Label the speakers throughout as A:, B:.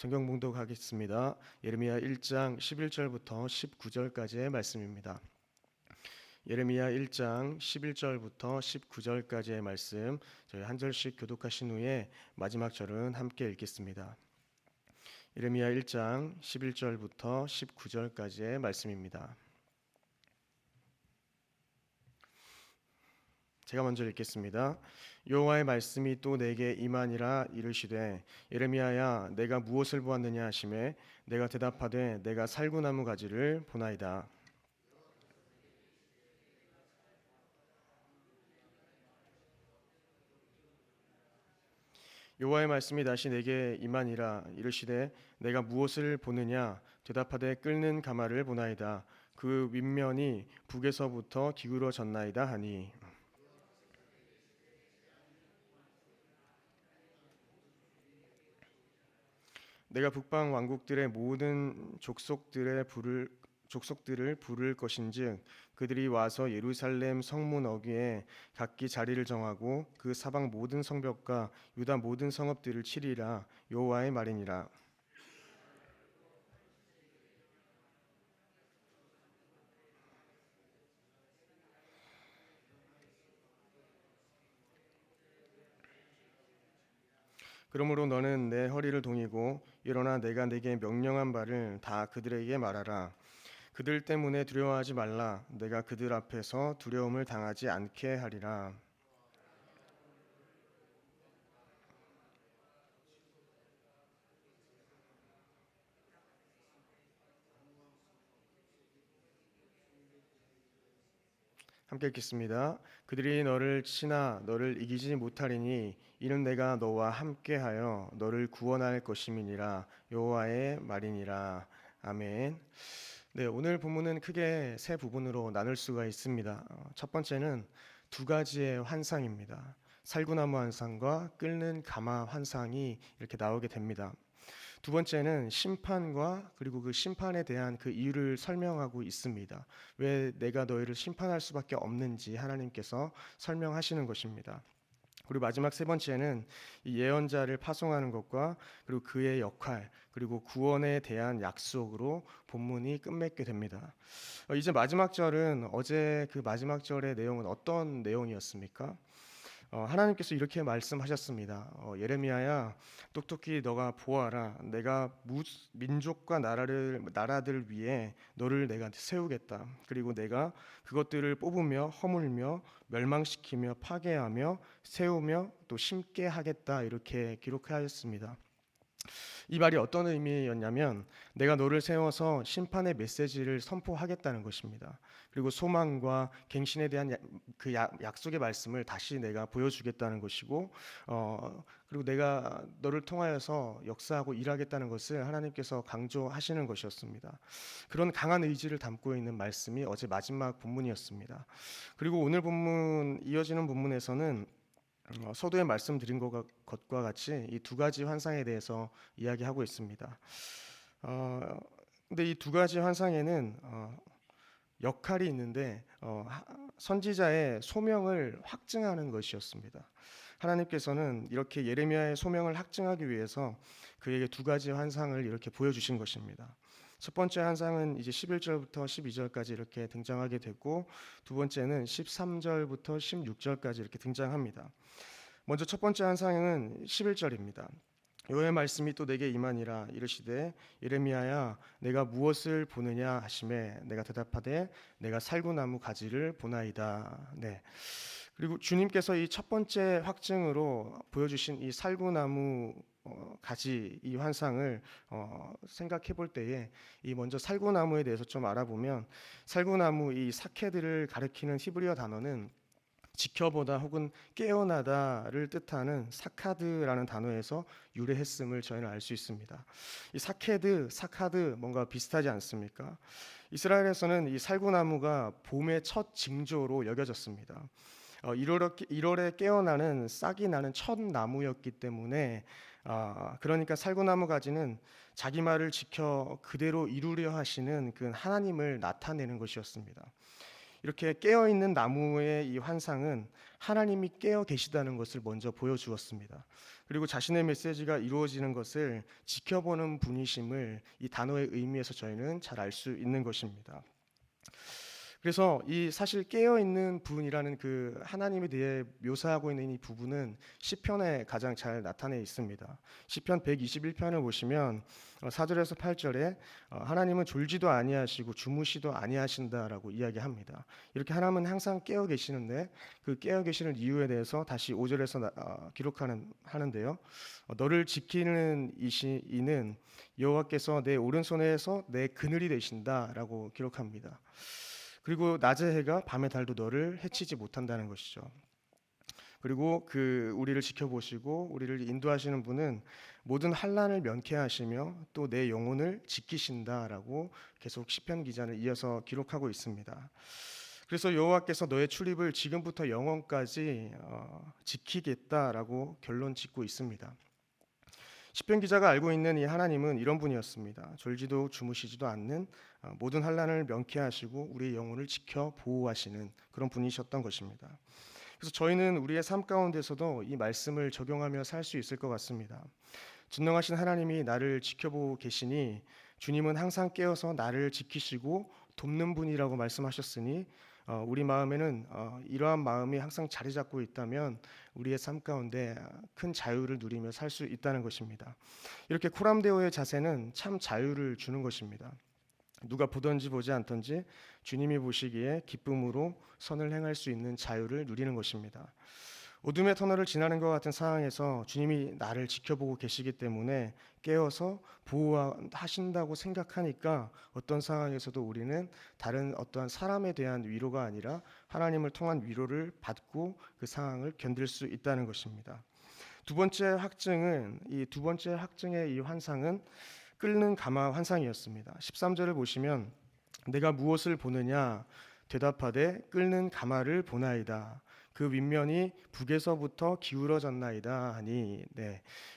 A: 성경 봉독하겠습니다. 예레미야 1장 11절부터 19절까지의 말씀입니다. 예레미야 1장 11절부터 19절까지의 말씀, 저희 한 절씩 교독하신 후에 마지막 절은 함께 읽겠습니다. 예레미야 1장 11절부터 19절까지의 말씀입니다. 제가 먼저 읽겠습니다. 여호와의 말씀이 또 내게 임하니라. 이르시되 예레미야야, 내가 무엇을 보았느냐 하시매 내가 대답하되 내가 살구나무 가지를 보나이다. 여호와의 말씀이 다시 내게 임하니라. 이르시되 내가 무엇을 보느냐. 대답하되 끓는 가마를 보나이다. 그 윗면이 북에서부터 기울어졌나이다 하니, 내가 북방 왕국들의 모든 족속들을 부를 것인즉 그들이 와서 예루살렘 성문 어귀에 각기 자리를 정하고 그 사방 모든 성벽과 유다 모든 성읍들을 치리라. 여호와의 말이니라. 그러므로 너는 내 허리를 동이고 일어나 내가 내게 명령한 바를 다 그들에게 말하라. 그들 때문에 두려워하지 말라. 내가 그들 앞에서 두려움을 당하지 않게 하리라. 함께 읽겠습니다. 그들이 너를 치나 너를 이기지 못하리니 이는 내가 너와 함께하여 너를 구원할 것임이니라. 여호와의 말이니라. 아멘. 네, 오늘 본문은 크게 세 부분으로 나눌 수가 있습니다. 첫 번째는 두 가지의 환상입니다. 살구나무 환상과 끓는 가마 환상이 이렇게 나오게 됩니다. 두 번째는 심판과 그리고 그 심판에 대한 그 이유를 설명하고 있습니다. 왜 내가 너희를 심판할 수밖에 없는지 하나님께서 설명하시는 것입니다. 그리고 마지막 세 번째는 이 예언자를 파송하는 것과 그리고 그의 역할 그리고 구원에 대한 약속으로 본문이 끝맺게 됩니다. 이제 마지막 절은 어제 그 마지막 절의 내용은 어떤 내용이었습니까? 하나님께서 이렇게 말씀하셨습니다. 예레미야야, 똑똑히 너가 보아라. 내가 민족과 나라들 위에 너를 내가 세우겠다. 그리고 내가 그것들을 뽑으며 허물며 멸망시키며 파괴하며 세우며 또 심게 하겠다. 이렇게 기록하였습니다. 이 말이 어떤 의미였냐면 내가 너를 세워서 심판의 메시지를 선포하겠다는 것입니다. 그리고 소망과 갱신에 대한 그 약속의 말씀을 다시 내가 보여주겠다는 것이고, 그리고 내가 너를 통하여서 역사하고 일하겠다는 것을 하나님께서 강조하시는 것이었습니다. 그런 강한 의지를 담고 있는 말씀이 어제 마지막 본문이었습니다. 그리고 오늘 본문 이어지는 본문에서는 서두에 말씀드린 것과 같이 이 두 가지 환상에 대해서 이야기하고 있습니다. 근데 이 두 가지 환상에는 역할이 있는데 선지자의 소명을 확증하는 것이었습니다. 하나님께서는 이렇게 예레미야의 소명을 확증하기 위해서 그에게 두 가지 환상을 이렇게 보여주신 것입니다. 첫 번째 환상은 이제 11절부터 12절까지 이렇게 등장하게 되고 두 번째는 13절부터 16절까지 이렇게 등장합니다. 먼저 첫 번째 환상은 11절입니다. 여호와의 말씀이 또 내게 임하니라. 이르시되 예레미야야, 내가 무엇을 보느냐 하시매 내가 대답하되 내가 살구나무 가지를 보나이다. 네. 그리고 주님께서 이 첫 번째 확증으로 보여주신 이 살구나무 가지 이 환상을 생각해 볼 때에 이 먼저 살구나무에 대해서 좀 알아보면 살구나무 이 사케들을 가리키는 히브리어 단어는 지켜보다 혹은 깨어나다를 뜻하는 사카드라는 단어에서 유래했음을 저희는 알 수 있습니다. 이 사카드 뭔가 비슷하지 않습니까? 이스라엘에서는 이 살구나무가 봄의 첫 징조로 여겨졌습니다. 1월에 깨어나는 싹이 나는 첫 나무였기 때문에 그러니까 살구나무 가지는 자기 말을 지켜 그대로 이루려 하시는 그 하나님을 나타내는 것이었습니다. 이렇게 깨어 있는 나무의 이 환상은 하나님이 깨어 계시다는 것을 먼저 보여주었습니다. 그리고 자신의 메시지가 이루어지는 것을 지켜보는 분이심을 이 단어의 의미에서 저희는 잘 알 수 있는 것입니다. 그래서 이 사실 깨어 있는 분이라는 그 하나님에 대해 묘사하고 있는 이 부분은 시편에 가장 잘 나타내 있습니다. 시편 121편을 보시면 4절에서 8절에 하나님은 졸지도 아니하시고 주무시도 아니하신다라고 이야기합니다. 이렇게 하나님은 항상 깨어 계시는데 그 깨어 계시는 이유에 대해서 다시 5절에서 기록하는데요. 너를 지키는 이는 여호와께서 내 오른손에서 내 그늘이 되신다라고 기록합니다. 그리고 낮의 해가 밤의 달도 너를 해치지 못한다는 것이죠. 그리고 그 우리를 지켜보시고 우리를 인도하시는 분은 모든 환난을 면케하시며 또 내 영혼을 지키신다라고 계속 시편 기자는 이어서 기록하고 있습니다. 그래서 여호와께서 너의 출입을 지금부터 영원까지 지키겠다라고 결론 짓고 있습니다. 시편 기자가 알고 있는 이 하나님은 이런 분이었습니다. 졸지도 주무시지도 않는 모든 환난을 명쾌하시고 우리의 영혼을 지켜 보호하시는 그런 분이셨던 것입니다. 그래서 저희는 우리의 삶 가운데서도 이 말씀을 적용하며 살 수 있을 것 같습니다. 전능하신 하나님이 나를 지켜보고 계시니 주님은 항상 깨어서 나를 지키시고 돕는 분이라고 말씀하셨으니 우리 마음에는 이러한 마음이 항상 자리 잡고 있다면 우리의 삶 가운데 큰 자유를 누리며 살 수 있다는 것입니다. 이렇게 코람데오의 자세는 참 자유를 주는 것입니다. 누가 보든지 보지 않든지 주님이 보시기에 기쁨으로 선을 행할 수 있는 자유를 누리는 것입니다. 어둠의 터널을 지나는 것 같은 상황에서 주님이 나를 지켜보고 계시기 때문에 깨어서 보호하신다고 생각하니까 어떤 상황에서도 우리는 다른 어떠한 사람에 대한 위로가 아니라 하나님을 통한 위로를 받고 그 상황을 견딜 수 있다는 것입니다. 두 번째 확증의 이 환상은 끓는 가마 환상이었습니다. 13절을 보시면 내가 무엇을 보느냐 대답하되 끓는 가마를 보나이다. 그 윗면이 북에서부터 기울어졌나이다 하니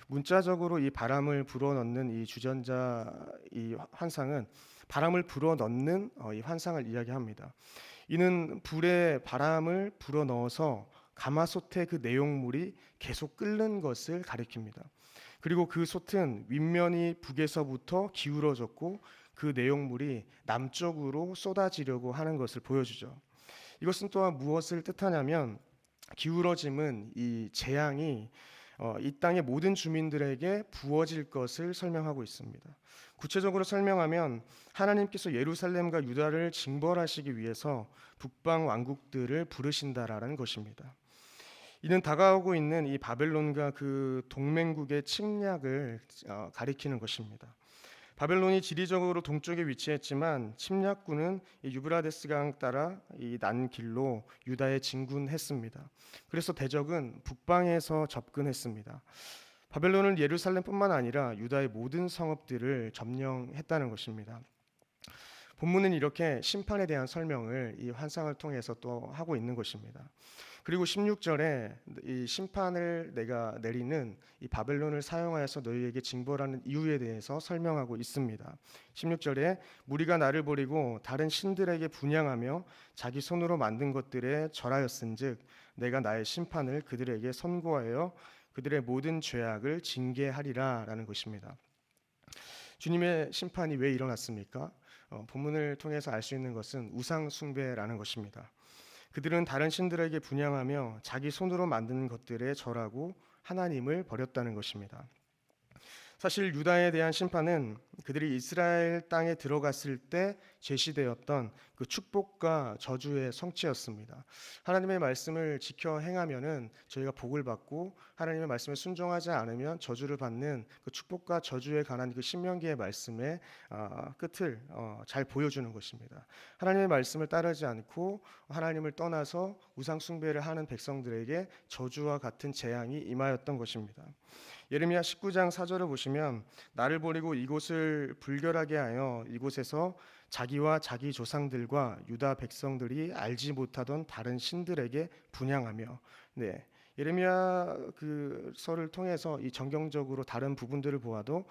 A: 문자적으로 이 바람을 불어넣는 이 주전자 이 환상은 바람을 불어넣는 이 환상을 이야기합니다. 이는 불에 바람을 불어넣어서 가마솥의 그 내용물이 계속 끓는 것을 가리킵니다. 그리고 그 솥은 윗면이 북에서부터 기울어졌고 그 내용물이 남쪽으로 쏟아지려고 하는 것을 보여주죠. 이것은 또한 무엇을 뜻하냐면 기울어짐은 이 재앙이 이 땅의 모든 주민들에게 부어질 것을 설명하고 있습니다. 구체적으로 설명하면 하나님께서 예루살렘과 유다를 징벌하시기 위해서 북방 왕국들을 부르신다라는 것입니다. 이는 다가오고 있는 이 바벨론과 그 동맹국의 침략을 가리키는 것입니다. 바벨론이 지리적으로 동쪽에 위치했지만 침략군은 유브라데스 강 따라 이 난 길로 유다에 진군했습니다. 그래서 대적은 북방에서 접근했습니다. 바벨론은 예루살렘뿐만 아니라 유다의 모든 성읍들을 점령했다는 것입니다. 본문은 이렇게 심판에 대한 설명을 이 환상을 통해서 또 하고 있는 것입니다. 그리고 16절에 이 심판을 내가 내리는 이 바벨론을 사용하여서 너희에게 징벌하는 이유에 대해서 설명하고 있습니다. 16절에 무리가 나를 버리고 다른 신들에게 분향하며 자기 손으로 만든 것들에 절하였은즉 내가 나의 심판을 그들에게 선고하여 그들의 모든 죄악을 징계하리라라는 것입니다. 주님의 심판이 왜 일어났습니까? 본문을 통해서 알 수 있는 것은 우상 숭배라는 것입니다. 그들은 다른 신들에게 분향하며 자기 손으로 만든 것들에 절하고 하나님을 버렸다는 것입니다. 사실 유다에 대한 심판은 그들이 이스라엘 땅에 들어갔을 때 제시되었던 그 축복과 저주의 성취였습니다. 하나님의 말씀을 지켜 행하면은 저희가 복을 받고 하나님의 말씀에 순종하지 않으면 저주를 받는 그 축복과 저주에 관한 그 신명기의 말씀의 끝을 잘 보여주는 것입니다. 하나님의 말씀을 따르지 않고 하나님을 떠나서 우상 숭배를 하는 백성들에게 저주와 같은 재앙이 임하였던 것입니다. 예레미야 19장 4절을 보시면 나를 버리고 이곳을 불결하게 하여 이곳에서 자기와 자기 조상들과 유다 백성들이 알지 못하던 다른 신들에게 분향하며 예레미야 그 서를 통해서 이 정경적으로 다른 부분들을 보아도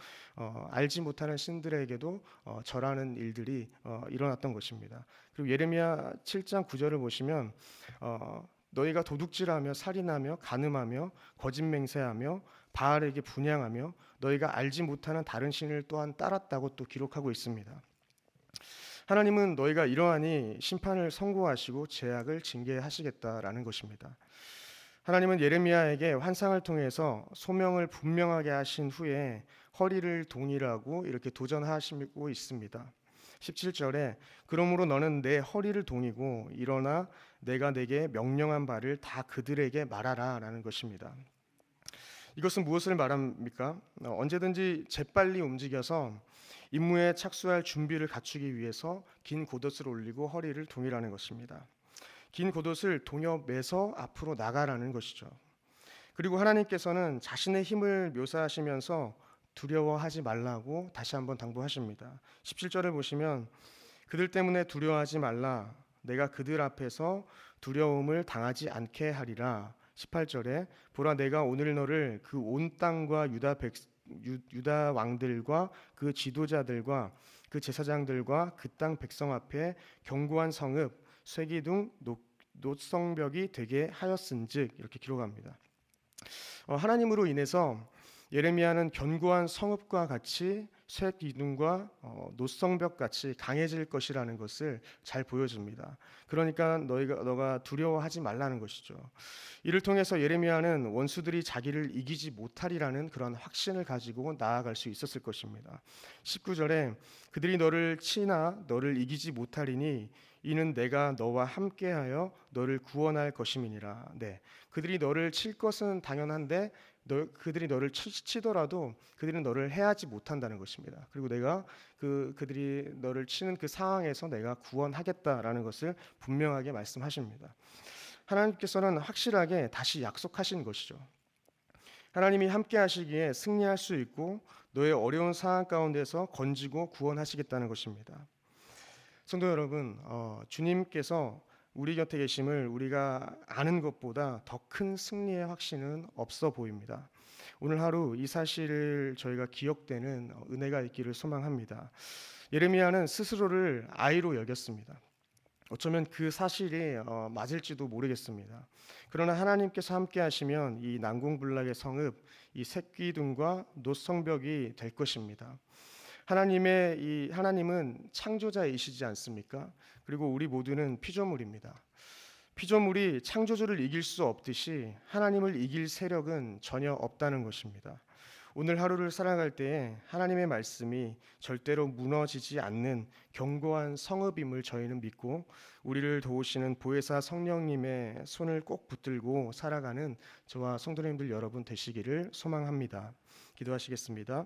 A: 알지 못하는 신들에게도 절하는 일들이 일어났던 것입니다. 그리고 예레미야 7장 9절을 보시면 너희가 도둑질하며 살인하며 간음하며 거짓 맹세하며 바알에게 분향하며 너희가 알지 못하는 다른 신을 또한 따랐다고 또 기록하고 있습니다. 하나님은 너희가 이러하니 심판을 선고하시고 죄악을 징계하시겠다라는 것입니다. 하나님은 예레미야에게 환상을 통해서 소명을 분명하게 하신 후에 허리를 동이라고 이렇게 도전하시고 있습니다. 17절에 그러므로 너는 내 허리를 동이고 일어나 내가 내게 명령한 바를 다 그들에게 말하라 라는 것입니다. 이것은 무엇을 말합니까? 언제든지 재빨리 움직여서 임무에 착수할 준비를 갖추기 위해서 긴 겉옷을 올리고 허리를 동이라는 것입니다. 긴 겉옷을 동여 매서 앞으로 나가라는 것이죠. 그리고 하나님께서는 자신의 힘을 묘사하시면서 두려워하지 말라고 다시 한번 당부하십니다. 17절을 보시면 그들 때문에 두려워하지 말라. 내가 그들 앞에서 두려움을 당하지 않게 하리라. 18절에 보라 내가 오늘 너를 그 온 땅과 유다 왕들과 그 지도자들과 그 제사장들과 그 땅 백성 앞에 견고한 성읍 쇠기둥 노성벽이 되게 하였은즉 이렇게 기록합니다. 하나님으로 인해서 예레미야는 견고한 성읍과 같이 쇠기둥과 노성벽 같이 강해질 것이라는 것을 잘 보여줍니다. 그러니까 너가 두려워하지 말라는 것이죠. 이를 통해서 예레미야는 원수들이 자기를 이기지 못하리라는 그런 확신을 가지고 나아갈 수 있었을 것입니다. 19절에 그들이 너를 치나 너를 이기지 못하리니 이는 내가 너와 함께하여 너를 구원할 것임이니라. 네, 그들이 너를 칠 것은 당연한데 그들이 너를 치더라도 그들은 너를 해하지 못한다는 것입니다. 그리고 내가 그들이 너를 치는 그 상황에서 내가 구원하겠다라는 것을 분명하게 말씀하십니다. 하나님께서는 확실하게 다시 약속하신 것이죠. 하나님이 함께 하시기에 승리할 수 있고 너의 어려운 상황 가운데서 건지고 구원하시겠다는 것입니다. 성도 여러분, 주님께서 우리 곁에 계심을 우리가 아는 것보다 더 큰 승리의 확신은 없어 보입니다. 오늘 하루 이 사실을 저희가 기억되는 은혜가 있기를 소망합니다. 예레미야는 스스로를 아이로 여겼습니다. 어쩌면 그 사실이 맞을지도 모르겠습니다. 그러나 하나님께서 함께 하시면 이 난공불락의 성읍, 이 새끼둥과 노성벽이 될 것입니다. 하나님은 창조자이시지 않습니까? 그리고 우리 모두는 피조물입니다. 피조물이 창조주를 이길 수 없듯이 하나님을 이길 세력은 전혀 없다는 것입니다. 오늘 하루를 살아갈 때에 하나님의 말씀이 절대로 무너지지 않는 견고한 성읍임을 저희는 믿고 우리를 도우시는 보혜사 성령님의 손을 꼭 붙들고 살아가는 저와 성도님들 여러분 되시기를 소망합니다. 기도하시겠습니다.